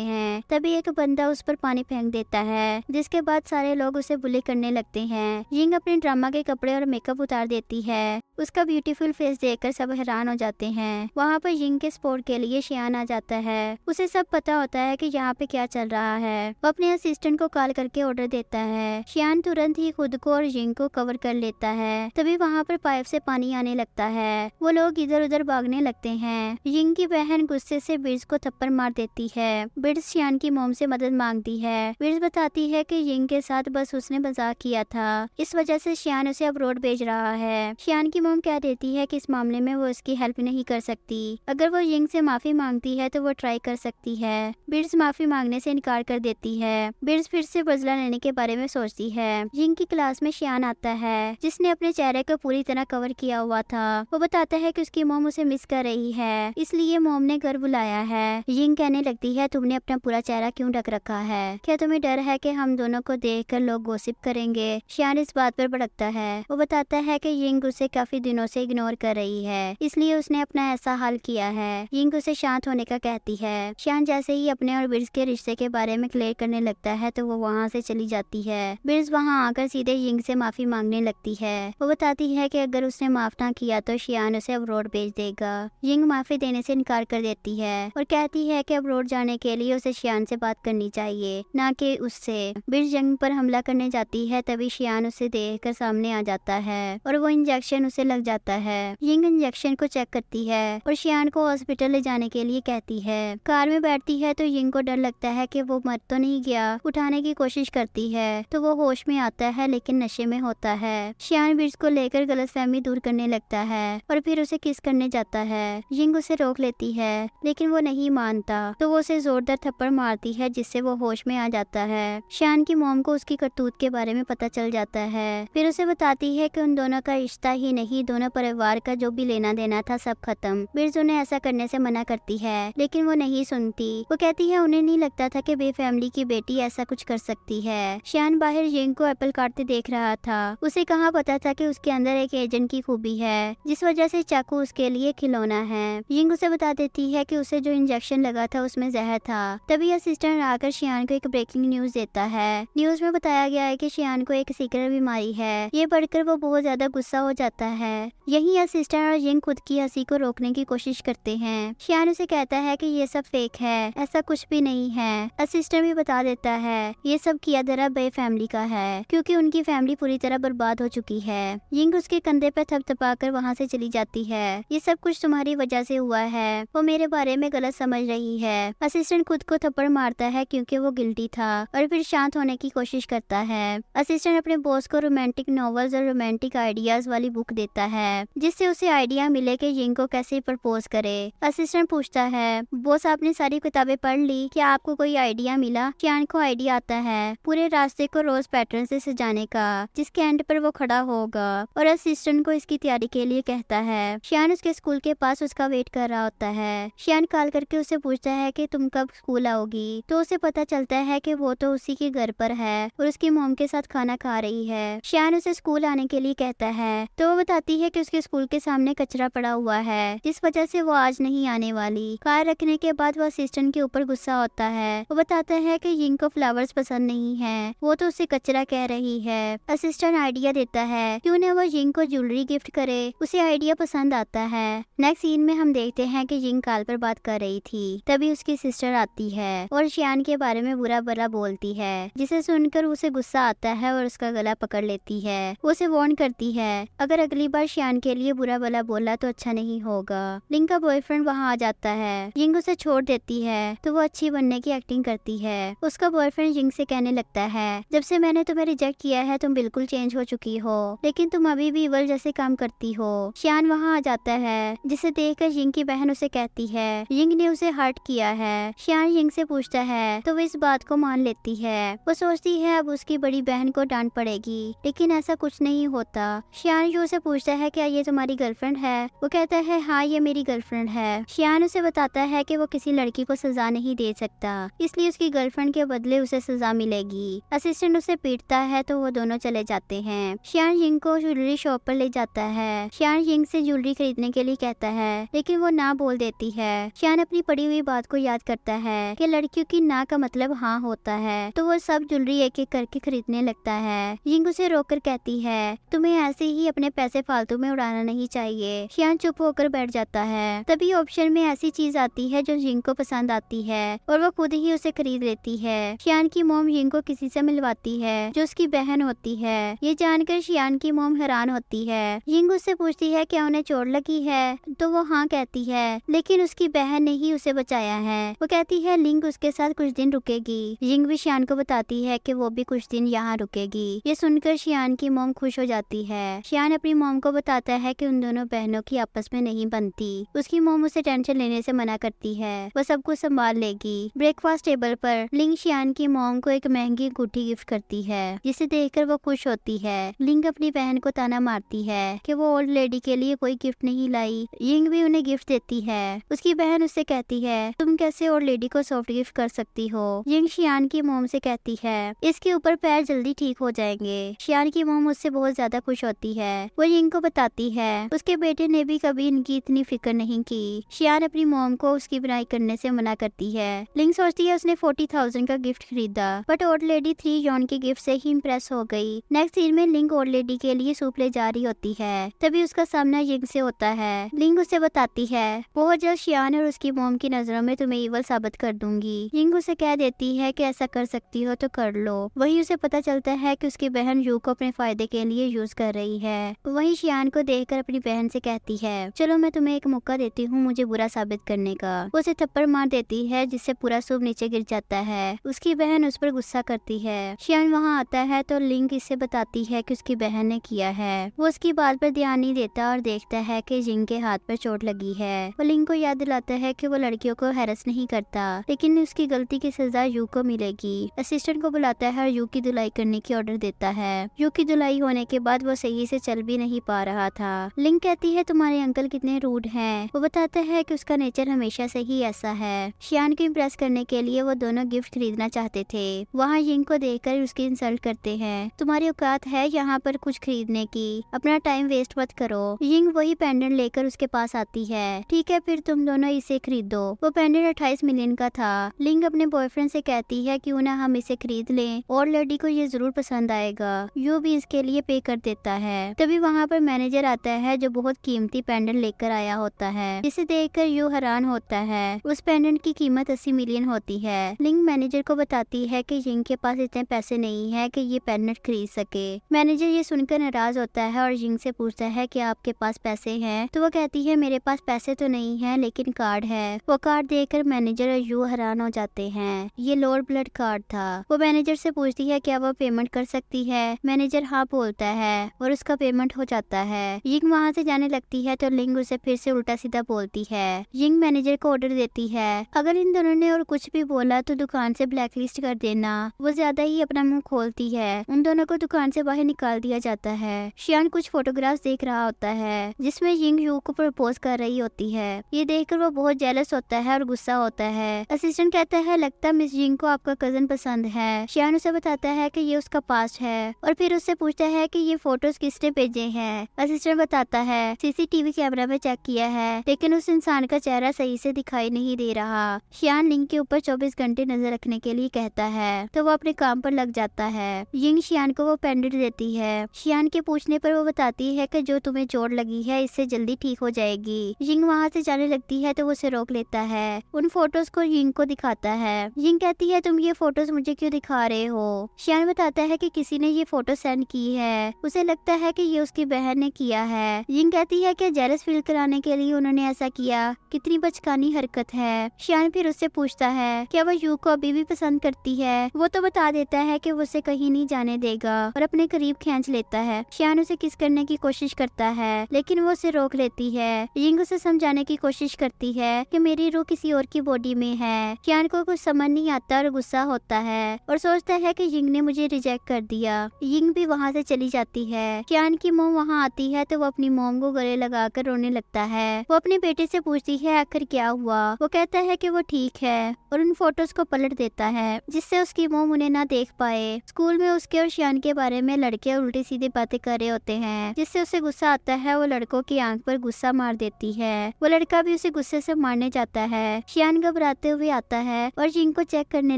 हैं। तभी एक बंदा उस पर पानी फेंक देता है, जिसके बाद सारे लोग उसे बुली करने लगते हैं। यिंग अपने ड्रामा के कपड़े और मेकअप उतार देती है। उसका ब्यूटीफुल फेस देखकर सब हैरान हो जाते हैं। वहाँ पर यिंग के सपोर्ट के लिए शियान आ जाता है। उसे सब पता होता है कि यहाँ पे क्या चल रहा है। वो अपने असिस्टेंट को कॉल करके ऑर्डर देता है। शियान तुरंत ही खुद को और यिंग को कवर कर लेता है। तभी वहाँ पर पाइप से पानी आने लगता है। वो लोग इधर उधर भागने लगते हैं। यिंग की बहन गुस्से से बिर्ज को थप्पड़ मार देती है। बिर्ज शियान की मोम से मदद मांगती है। बिर्ज बताती है कि यिंग के साथ बस उसने मजाक किया था, इस वजह से शियान उसे अब्रॉड भेज रहा है। शियान की मोम कह देती है कि इस मामले में वो उसकी हेल्प नहीं कर सकती। अगर वो यिंग से माफी मांगती है तो वो ट्राई कर सकती है। बिर्ज माफी मांगने से इनकार कर देती है। बिर्ज फिर से बदला लेने के बारे में सोचती है। यिंग की क्लास में शियान आता है, जिसने अपने चेहरे को पूरी तरह कवर किया हुआ था। वो बताता है कि उसकी मोम उसे मिस कर रही है, इसलिए मोम ने घर बुलाया है। यिंग कहने लगती है, तुमने अपना पूरा चेहरा क्यों ढक रखा है? क्या तुम्हें डर है कि हम दोनों को देखकर लोग गॉसिप करेंगे? शियान इस बात पर भड़कता है। वो बताता है कि यिंग उसे काफी दिनों से इग्नोर कर रही है, इसलिए उसने अपना ऐसा हाल किया है। यिंग उसे शांत होने का कहती है। शियान जैसे ही अपने और बिर्ज के रिश्ते के बारे में क्लियर करने लगता है तो वो वहाँ से चली जाती है। बिर्ज वहाँ आकर सीधे यिंग से माफी मांगने लगती है। वो बताती है कि अगर उसने माफ ना किया तो शियान उसे अब्रॉड भेज देगा। यिंग माफी देने से इनकार कर देती है और कहती है कि अब्रॉड जाने के लिए उसे शियान से बात करनी चाहिए, ना कि उससे। बिर्ज यिंग पर हमला करने जाती है, तभी शियान उसे देखकर सामने आ जाता है और वो इंजेक्शन उसे लग जाता है। यिंग इंजेक्शन को चेक करती है और शियान को हॉस्पिटल ले जाने के लिए कहती है। कार में बैठती है तो यिंग को डर लगता है कि वो मर तो नहीं गया। उठाने की कोशिश करती है तो वो होश में आता है, लेकिन नशे में होता है। शियान बिर्ज को लेकर गलतफहमी दूर करने लगता है और फिर उसे किस करने जाता है। यिंग उसे रोक लेती है, लेकिन वो नहीं मानता तो वो उसे जोरदार थप्पड़ मारती है, जिससे वो होश में आ जाता है। शियान की मॉम को उसकी करतूत के बारे में पता चल जाता है। फिर उसे बताती है कि उन दोनों का रिश्ता ही नहीं, दोनों परिवार का जो भी लेना देना था सब खत्म। बिर्ज उन्हें ऐसा करने से मना करती है, लेकिन वो नहीं सुनती। वो कहती है उन्हें नहीं लगता था कि बेफैमिली की बेटी ऐसा कुछ कर सकती है। शियान बाहर यिंग को एप्पल काटते देख रहा था। उसे कहाँ पता था कि उसके अंदर एक एजेंट की खूबी है, जिस वजह से चाकू उसके लिए खिलौना है। यिंग उसे बता देती है कि उसे जो इंजेक्शन लगा था उसमें जहर था। तभी असिस्टेंट आकर शियान को एक ब्रेकिंग न्यूज देता है। न्यूज में बताया गया है कि शियान को एक सीक्रेट बीमारी है। ये पढ़कर वो बहुत ज्यादा गुस्सा हो जाता है। यही असिस्टेंट और यिंग खुद की हंसी को रोकने की कोशिश करते हैं। शियान उसे कहता है कि ये सब फेक है, ऐसा कुछ भी नहीं है। असिस्टेंट भी बता देता है ये सब किया दरा बे फैमिली का है, क्योंकि उनकी फैमिली पूरी तरह बर्बाद हो चुकी है। यिंग उसके कंधे पर थपथपाकर वहाँ से चली जाती है। ये सब कुछ तुम्हारी वजह से हुआ है, वो मेरे बारे में गलत समझ रही है। असिस्टेंट खुद को थप्पड़ मारता है क्योंकि वो गिल्टी था और फिर शांत होने की कोशिश करता है। असिस्टेंट अपने बॉस को रोमांटिक नॉवेल्स और रोमांटिक आइडियाज वाली बुक देता है, जिससे उसे आइडिया मिले कि यिंग को कैसे प्रपोज करे। असिस्टेंट पूछता है, बॉस आपने सारी किताबें पढ़ ली, क्या आपको कोई आइडिया मिला? शियान को आइडिया आता है पूरे रास्ते को रोज पैटर्न से सजाने का, जिसके एंड पर वो खड़ा होगा, और असिस्टेंट को इसकी तैयारी के लिए कहता है। शियान उसके स्कूल के पास उसका वेट कर रहा होता है। शियान कॉल करके उसे पूछता है कि तुम कब स्कूल आओगी, तो उसे पता चलता है कि वो तो उसी के घर पर है और उसकी मॉम के साथ खाना खा रही है। शियान उसे स्कूल आने के लिए कहता है तो वो बताती है कि उसके स्कूल के सामने कचरा पड़ा हुआ है, जिस वजह से वो आज नहीं आने वाली। कार रखने के बाद वो असिस्टेंट के ऊपर गुस्सा होता है। वो बताता है कि यिंग को फ्लावर्स पसंद नहीं है, वो तो उसे कचरा कह रही है। असिस्टेंट आइडिया देता है क्यों न वो यिंग को ज्वेलरी गिफ्ट करे, उसे आइडिया पसंद आता है। नेक्स्ट सीन में हम देखते हैं कि यिंग कॉल पर बात कर रही थी, तभी उसकी सिस्टर आती है और शियान के बारे में बुरा भला बोलती है, जिसे सुनकर उसे गुस्सा आता है और उसका गला पकड़ लेती है। वो उसे वार्न करती है अगर अगली बार शियान के लिए बुरा भला बोला तो अच्छा नहीं होगा। यिंग का बॉयफ्रेंड वहाँ आ जाता है। यिंग उसे छोड़ देती है तो वो अच्छी बनने की एक्टिंग करती है। उसका बॉयफ्रेंड यिंग से कहने लगता है, जब से मैंने तुम्हें रिजेक्ट किया है तुम बिल्कुल चेंज हो चुकी हो, लेकिन तुम अभी भी इवल जैसे काम करती हो। शियान वहाँ आ जाता है, जिसे देखकर यिंग की बहन उसे कहती है यिंग ने उसे हर्ट किया है। शियान यिंग से पूछता है तो वो इस बात को मान लेती है। वो सोचती है अब उसकी बड़ी बहन को डांट पड़ेगी, लेकिन ऐसा कुछ नहीं होता। शियान यू से पूछता है क्या ये तुम्हारी गर्लफ्रेंड है? वो कहता है हाँ ये मेरी गर्लफ्रेंड है। शियान उसे बताता है कि वो किसी लड़की को सजा नहीं दे सकता, इसलिए उसकी गर्लफ्रेंड के बदले उसे सजा मिलेगी। असिस्टेंट उसे पीटता है तो वो दोनों चले जाते हैं। शियान यिंग को ज्वेलरी शॉप पर ले जाता है। शियान यिंग से ज्वेलरी खरीदने के लिए कहता है, लेकिन लेकिन वो ना बोल देती है। शियान अपनी पढ़ी हुई बात को याद करता है कि लड़कियों की ना का मतलब हाँ होता है, तो वो सब ज्वेलरी एक एक करके खरीदने लगता है। यिंग उसे रोककर कहती है तुम्हें ऐसे ही अपने पैसे फालतू में उड़ाना नहीं चाहिए। शियान चुप होकर बैठ जाता है। तभी ऑप्शन में ऐसी चीज आती है जो यिंग को पसंद आती है और वो खुद ही उसे खरीद लेती है। शियान की मोम यिंग को किसी से मिलवाती है जो उसकी बहन होती है। ये जानकर शियान की मोम हैरान होती है। यिंग उससे पूछती है क्या उन्हें चोट लगी है, तो वो हाँ कहती है, लेकिन उसकी बहन ने ही उसे बचाया है। वो कहती है लिंग उसके साथ कुछ दिन रुकेगी। यिंग भी शियान को बताती है कि वो भी कुछ दिन यहाँ रुकेगी। ये सुनकर शियान की मोम खुश हो जाती है। शियान अपनी मोम को बताता है कि उन दोनों बहनों की आपस में नहीं बनती। उसकी मोम उसे टेंशन लेने से मना करती है, वो सब कुछ संभाल लेगी। ब्रेकफास्ट टेबल पर लिंग शियान की मोम को एक महंगी अंगूठी गिफ्ट करती है, जिसे देखकर वो खुश होती है। लिंग अपनी बहन को ताना मारती है कि वो ओल्ड लेडी के लिए कोई गिफ्ट नहीं लाई। यिंग भी उन्हें गिफ्ट देती है। उसकी बहन उससे कहती है तुम कैसे ओल्ड लेडी को सॉफ्ट गिफ्ट कर सकती हो। यिंग शियान की मोम से कहती है इसके ऊपर पैर जल्दी ठीक हो जाएंगे। शियान की मोम उससे बहुत ज्यादा खुश होती है। वो यिंग को बताती है उसके बेटे ने भी कभी इनकी इतनी फिक्र नहीं की। शियान अपनी मोम को उसकी बुराई करने से मना करती है। लिंग सोचती है उसने 40,000 का गिफ्ट खरीदा, बट ओल्ड लेडी 3 यॉन के गिफ्ट से ही इम्प्रेस हो गई। नेक्स्ट सीन में लिंग ओल्ड लेडी के लिए सूप ले जा रही होती है। तभी उसका सामना यिंग से होता है। लिंग उसे बताती है बहुत जल्द शियान और उसकी मोम की नजरों में तुम्हें इवल साबित कर दूंगी। यिंग उसे कह देती है कि ऐसा कर सकती हो तो कर लो। वही उसे पता चलता है कि उसकी बहन यू को अपने फायदे के लिए यूज कर रही है। वही शियान को देखकर अपनी बहन से कहती है चलो मैं तुम्हें एक मौका देती हूँ मुझे बुरा साबित करने का। वो उसे थप्पड़ मार देती है जिससे पूरा सूप नीचे गिर जाता है। उसकी बहन उस पर गुस्सा करती है। शियान वहाँ आता है तो लिंग इसे बताती है कि उसकी बहन ने किया है। वो उसकी बात पर ध्यान नहीं देता और देखता है कि यिंग के हाथ पर चोट लगी है। वो लिंग को याद दिलाता है कि वो लड़कियों को हैरस नहीं करता, लेकिन उसकी गलती की सजा यू को मिलेगी। असिस्टेंट को बुलाता है और यू की धुलाई करने की ऑर्डर देता है। यू की धुलाई होने के बाद वो सही से चल भी नहीं पा रहा था। लिंग कहती है तुम्हारे अंकल कितने रूड हैं। वो बताता है कि उसका नेचर हमेशा से ही ऐसा है। शियान को इम्प्रेस करने के लिए वो दोनों गिफ्ट खरीदना चाहते थे। वहाँ यिंग को देखकर उसकी इंसल्ट करते हैं। तुम्हारी औकात है यहाँ पर कुछ खरीदने की, अपना टाइम वेस्ट मत करो। यिंग वही पेंडेंट लेकर उसके पास आती है। ठीक है फिर तुम दोनों इसे खरीदो। वो पेंडेंट 28 मिलियन का था। लिंग अपने बॉयफ्रेंड से कहती है क्यों ना हम इसे खरीद लें और लेडी को ये जरूर पसंद आएगा। यू भी इसके लिए पे कर देता है। तभी वहाँ पर मैनेजर आता है जो बहुत कीमती पेंडेंट लेकर आया होता है, जिसे देखकर यू हैरान होता है। उस पेंडेंट की कीमत 80 मिलियन होती है। लिंग मैनेजर को बताती है कि यिंग के पास इतने पैसे नहीं है कि ये पेंडेंट खरीद सके। मैनेजर ये सुनकर नाराज होता है और यिंग से पूछता है कि आपके पास पैसे हैं। तो वो कहती है मेरे पास पैसे तो नहीं है लेकिन कार्ड है। वो कार्ड देखकर मैनेजर और यू हैरान हो जाते हैं। ये लोअर ब्लड कार्ड था। वो मैनेजर से पूछती है क्या वो पेमेंट कर सकती है। मैनेजर हाँ बोलता है और उसका पेमेंट हो जाता है। यिंग वहाँ से जाने लगती है तो लिंग उसे फिर से उल्टा सीधा बोलती है। यिंग मैनेजर को ऑर्डर देती है अगर इन दोनों ने और कुछ भी बोला तो दुकान से ब्लैकलिस्ट कर देना। वो ज्यादा ही अपना मुंह खोलती है। उन दोनों को दुकान से बाहर निकाल दिया जाता है। शियान कुछ फोटोग्राफ्स देख रहा होता है जिसमें यिंग यू को प्रपोज कर रही होती है। ये देखकर वो बहुत जेलस होता है और गुस्सा होता है। असिस्टेंट कहता है लगता मिस यिंग को आपका कजन पसंद है। शियान उसे बताता है कि ये उसका पास्ट है और फिर उससे पूछता है कि ये फोटोज किसने भेजे हैं। असिस्टेंट बताता है सीसीटीवी कैमरा में चेक किया है लेकिन उस इंसान का चेहरा सही से दिखाई नहीं दे रहा। शियान लिंग के ऊपर 24 घंटे नजर रखने के लिए कहता है तो वो अपने काम पर लग जाता है। यिंग शियान को वो पेंडेंट देती है। शियान के पूछने पर वो बताती है कि जो तुम्हें चोट लगी है इससे जल्दी ठीक हो जाएगी। यिंग वहाँ से जाने लगती है तो वो उसे रोक लेता है। उन फोटोज को यिंग को दिखाता है। यिंग कहती है तुम ये फोटोज मुझे क्यों दिखा रहे हो। शियान बताता है कि किसी ने ये फोटो सेंड की है। उसे लगता है कि ये उसकी बहन ने किया है। यिंग कहती है कि जेलस फील कराने के लिए उन्होंने ऐसा किया, कितनी बचकानी हरकत है। शियान फिर उससे पूछता है क्या वो यू को अभी भी पसंद करती है। वो तो बता देता है कि वो उसे कहीं नहीं जाने देगा और अपने करीब खींच लेता है। शियान उसे किस करने की कोशिश करता है लेकिन वो उसे रोक लेती है। यिंग उसे समझाने की कोशिश करती है कि मेरी रूह किसी और की बॉडी में है। शियान को कुछ समझ नहीं आता और गुस्सा होता है और सोचता है कि यिंग ने मुझे रिजेक्ट कर दिया। यिंग भी वहाँ से चली जाती है। शियान की मोम वहाँ आती है तो वो अपनी मोम को गले लगाकर रोने लगता है। वो अपने बेटे से पूछती है आखिर क्या हुआ। वो कहता है कि वो ठीक है और उन फोटोज को पलट देता है जिससे उसकी मोम उन्हें ना देख पाए। स्कूल में उसके और शियान के बारे में लड़के उल्टी सीधी बातें कर रहे होते हैं जिससे उसे गुस्सा आता है। वो लड़कों की आंख पर गुस्सा मार देती है है। वो लड़का भी उसे गुस्से से मारने जाता है। शियान घबराते हुए आता है और जिंग को चेक करने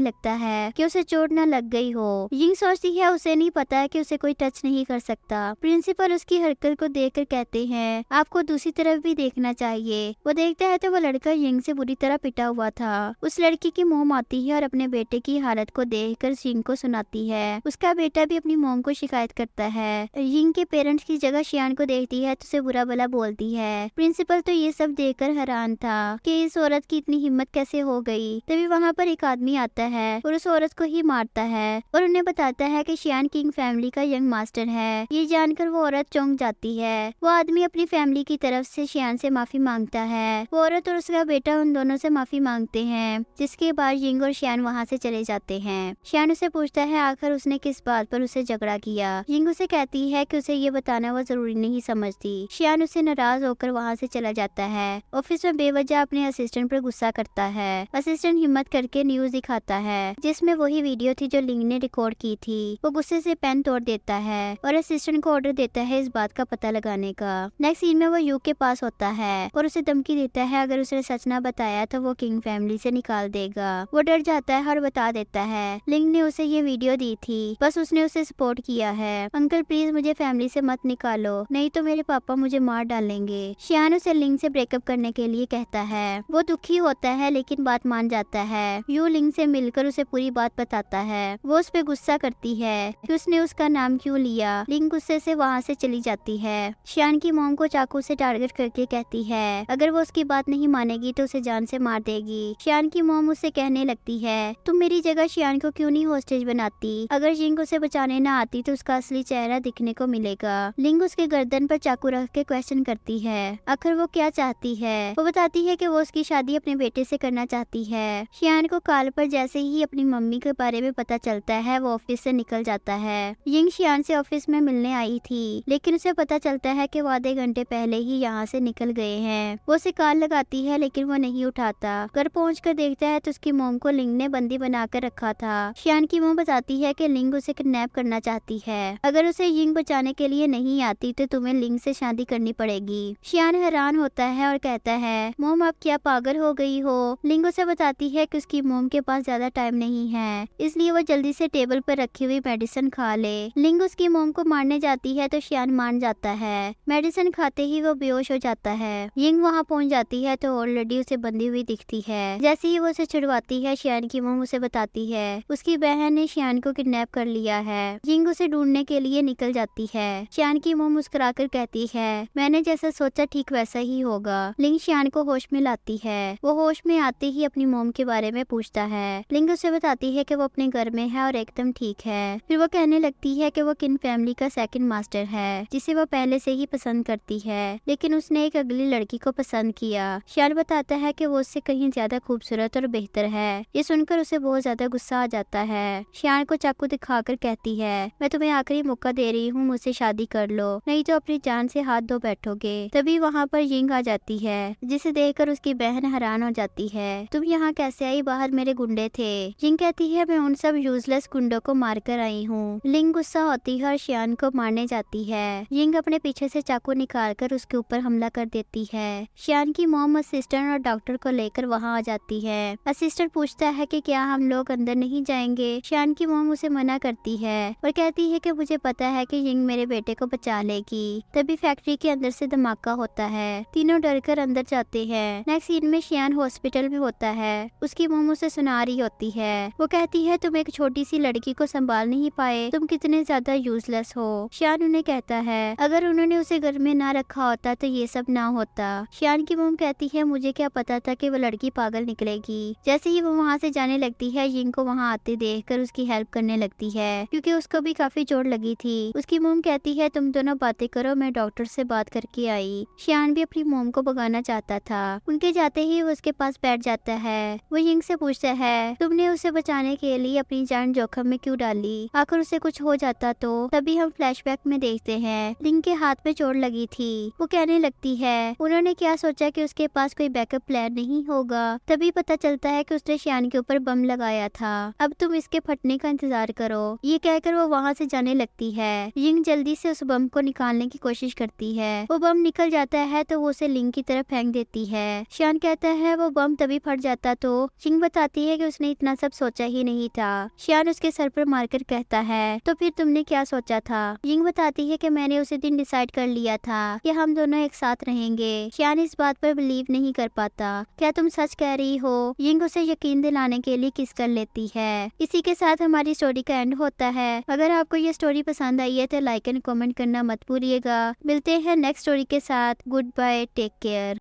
लगता है कि उसे चोट न लग गई हो। जिंग सोचती है उसे नहीं पता है कि उसे कोई टच नहीं कर सकता। प्रिंसिपल उसकी हरकत को देखकर कहते हैं आपको दूसरी तरफ भी देखना चाहिए। वो देखता है तो वो लड़का जिंग से बुरी तरह पिटा हुआ था। उस लड़की की मोम आती है और अपने बेटे की हालत को देखकर जिंग को सुनाती है। उसका बेटा भी अपनी मोम को शिकायत करता है। जिंग के पेरेंट्स की जगह शियान को देखती है तो उसे बुरा भला बोलती है। प्रिंसिपल तो ये सब देखकर हैरान था कि इस औरत की इतनी हिम्मत कैसे हो गई। तभी वहाँ पर एक आदमी आता है और उस औरत को ही मारता है और उन्हें बताता है कि शियान किंग फैमिली का यंग मास्टर है। ये जानकर वो औरत चौंक जाती है। वो आदमी अपनी फैमिली की तरफ से शियान से माफी मांगता है। वो औरत और उसका बेटा उन दोनों से माफी मांगते हैं, जिसके बाद जिंग और शियान वहाँ से चले जाते हैं। शियान उसे पूछता है आखिर उसने किस बात पर उसे झगड़ा किया। जिंग उसे कहती है कि उसे ये बताना वो जरूरी नहीं समझती। शियान उसे नाराज होकर वहाँ से चला जाता है। ऑफिस में बेवजह अपने असिस्टेंट पर गुस्सा करता है। असिस्टेंट हिम्मत करके न्यूज दिखाता है जिसमें वही वीडियो थी जो लिंग ने रिकॉर्ड की थी। वो गुस्से से पेन तोड़ देता है और असिस्टेंट को ऑर्डर देता है इस बात का पता लगाने का। नेक्स्ट सीन में वो यू के पास होता है और उसे धमकी देता है अगर उसने सच ना बताया तो वो किंग फैमिली से निकाल देगा। वो डर जाता है और बता देता है लिंग ने उसे ये वीडियो दी थी, बस उसने उसे सपोर्ट किया है। अंकल प्लीज मुझे फैमिली से मत निकालो, नहीं तो मेरे पापा मुझे मार डालेंगे। शियान उसे लिंग से ब्रेकअप करने के लिए कहता है। वो दुखी होता है लेकिन बात मान जाता है। यू लिंग से मिलकर उसे पूरी बात बताता है। वो उस पे गुस्सा करती है कि उसने उसका नाम क्यों लिया। लिंग गुस्से से वहाँ से चली जाती है। शियान की मॉम को चाकू से टारगेट करके कहती है अगर वो उसकी बात नहीं मानेगी तो उसे जान से मार देगी। शियान की मॉम उसे कहने लगती है तुम मेरी जगह शियान को क्यों नहीं होस्टेज बनाती। अगर जिंग उसे बचाने ना आती तो उसका असली चेहरा दिखने को मिलेगा। लिंग उसके गर्दन पर चाकू रख के क्वेश्चन करती है आखिर वो क्या चाहती है। वो बताती है कि वो उसकी शादी अपने बेटे से करना चाहती है। शियान को कॉल पर जैसे ही अपनी मम्मी के बारे में पता चलता है वो ऑफिस से निकल जाता है। जिंग शियान से ऑफिस में मिलने आई थी लेकिन उसे पता चलता है कि वो आधे घंटे पहले ही यहाँ से निकल गए हैं। वो उसे कॉल लगाती है लेकिन वो नहीं उठाता। घर पहुँचकर देखता है तो उसकी मोम को लिंग ने बंदी बनाकर रखा था। शियान की मोम बताती है कि लिंग उसे किडनैप करना चाहती है। अगर उसे जिंग बचाने के लिए नहीं आती तो तुम्हें लिंग से शादी करनी पड़ेगी। शियान हैरान होता है और कहता है मोम आप क्या पागल हो गई हो। लिंग उसे बताती है कि उसकी मोम के पास ज्यादा टाइम नहीं है, इसलिए वो जल्दी से टेबल पर रखी हुई मेडिसिन खा ले। लिंग उसकी मोम को मारने जाती है तो शियान मान जाता है। मेडिसिन खाते ही वो बेहोश हो जाता है। जिंग वहाँ पहुँच जाती है तो ऑलरेडी उसे बंधी हुई दिखती है। जैसे ही वो उसे छुड़वाती है शियान की मोम उसे बताती है उसकी बहन ने शियान को किडनैप कर लिया है। जिंग उसे ढूंढने के लिए निकल जाती है। शियान की मोम मुस्कुराकर कहती है मैंने जैसा सोचा ठीक वैसा ही होगा। लिंग शियान को होश में लाती है। वो होश में आते ही अपनी मोम के बारे में पूछता है। लिंग उसे बताती है कि वो अपने घर में है और एकदम ठीक है। फिर वो कहने लगती है कि वो किन फैमिली का सेकंड मास्टर है जिसे वो पहले से ही पसंद करती है, लेकिन उसने एक अगली लड़की को पसंद किया। शियान बताता है कि वो उससे कहीं ज्यादा खूबसूरत और बेहतर है। ये सुनकर उसे बहुत ज्यादा गुस्सा आ जाता है। शियान को चाकू दिखाकर कहती है मैं तुम्हें आखिरी मौका दे रही हूँ, मुझसे शादी कर लो नहीं तो अपनी जान से हाथ धो बैठोगे। तभी वहाँ पर जिंग आ जाती है जिसे देखकर उसकी बहन हैरान हो जाती है। तुम यहाँ कैसे आई, बाहर मेरे गुंडे थे। जिंग कहती है मैं उन सब यूजलेस गुंडों को मार कर आई हूँ। लिंग गुस्सा होती है और शियान को मारने जाती है। जिंग अपने पीछे से चाकू निकालकर उसके ऊपर हमला कर देती है। शियान की मॉम असिस्टेंट और डॉक्टर को लेकर वहाँ आ जाती है। असिस्टेंट पूछता है कि क्या हम लोग अंदर नहीं जाएंगे। शियान की मॉम उसे मना करती है और कहती है कि मुझे पता है कि जिंग मेरे बेटे को बचा लेगी। तभी फैक्ट्री के अंदर से धमाका होता है। तीनों डरकर अंदर जाते हैं। नेक्स्ट सीन में शियान हॉस्पिटल में होता है। उसकी मॉम उसे सुना रही होती है। वो कहती है तुम एक छोटी सी लड़की को संभाल नहीं पाए, तुम कितने ज्यादा यूजलेस हो। शियान उन्हें कहता है अगर उन्होंने उसे घर में ना रखा होता तो ये सब ना होता। शियान की मॉम कहती है मुझे क्या पता था कि वो लड़की पागल निकलेगी। जैसे ही वो वहाँ से जाने लगती है जिंग को वहाँ आते देखकर उसकी हेल्प करने लगती है क्योंकि उसको भी काफी चोट लगी थी। उसकी मॉम कहती है तुम दोनों बातें करो, मैं डॉक्टर से बात करके आई। शियान भी अपनी मॉम को भगाना चाहता था। उनके जाते ही वो उसके पास बैठ जाता है। वो जिंग से पूछता है तुमने उसे बचाने के लिए अपनी जान जोखिम में क्यों डाली, आखिर उसे कुछ हो जाता तो। तभी हम फ्लैशबैक में देखते हैं लिंग के हाथ में चोट लगी थी। वो कहने लगती है उन्होंने क्या सोचा कि उसके पास कोई बैकअप प्लान नहीं होगा। तभी पता चलता है कि उसने शियान के ऊपर बम लगाया था, अब तुम इसके फटने का इंतजार करो। ये कहकर वो वहाँ से जाने लगती है। जिंग जल्दी से उस बम को निकालने की कोशिश करती है। वो बम निकल जाता है तो वो उसे लिंग की तरफ फेंक देती है। शियान कहता है वो बम तभी फट जाता तो जिंग बताती है कि उसने इतना सब सोचा ही नहीं था। शियान उसके सर पर मारकर कहता है तो फिर तुमने क्या सोचा था? जिंग बताती है कि मैंने उसी दिन डिसाइड कर लिया था कि हम दोनों एक साथ रहेंगे। शियान इस बात पर बिलीव नहीं कर पाता। क्या तुम सच कह रही हो? जिंग उसे यकीन दिलाने के लिए किस कर लेती है। इसी के साथ हमारी स्टोरी का एंड होता है। अगर आपको ये स्टोरी पसंद आई है तो लाइक एंड कमेंट करना मत भूलिएगा। मिलते हैं नेक्स्ट स्टोरी के साथ। Good bye, take care.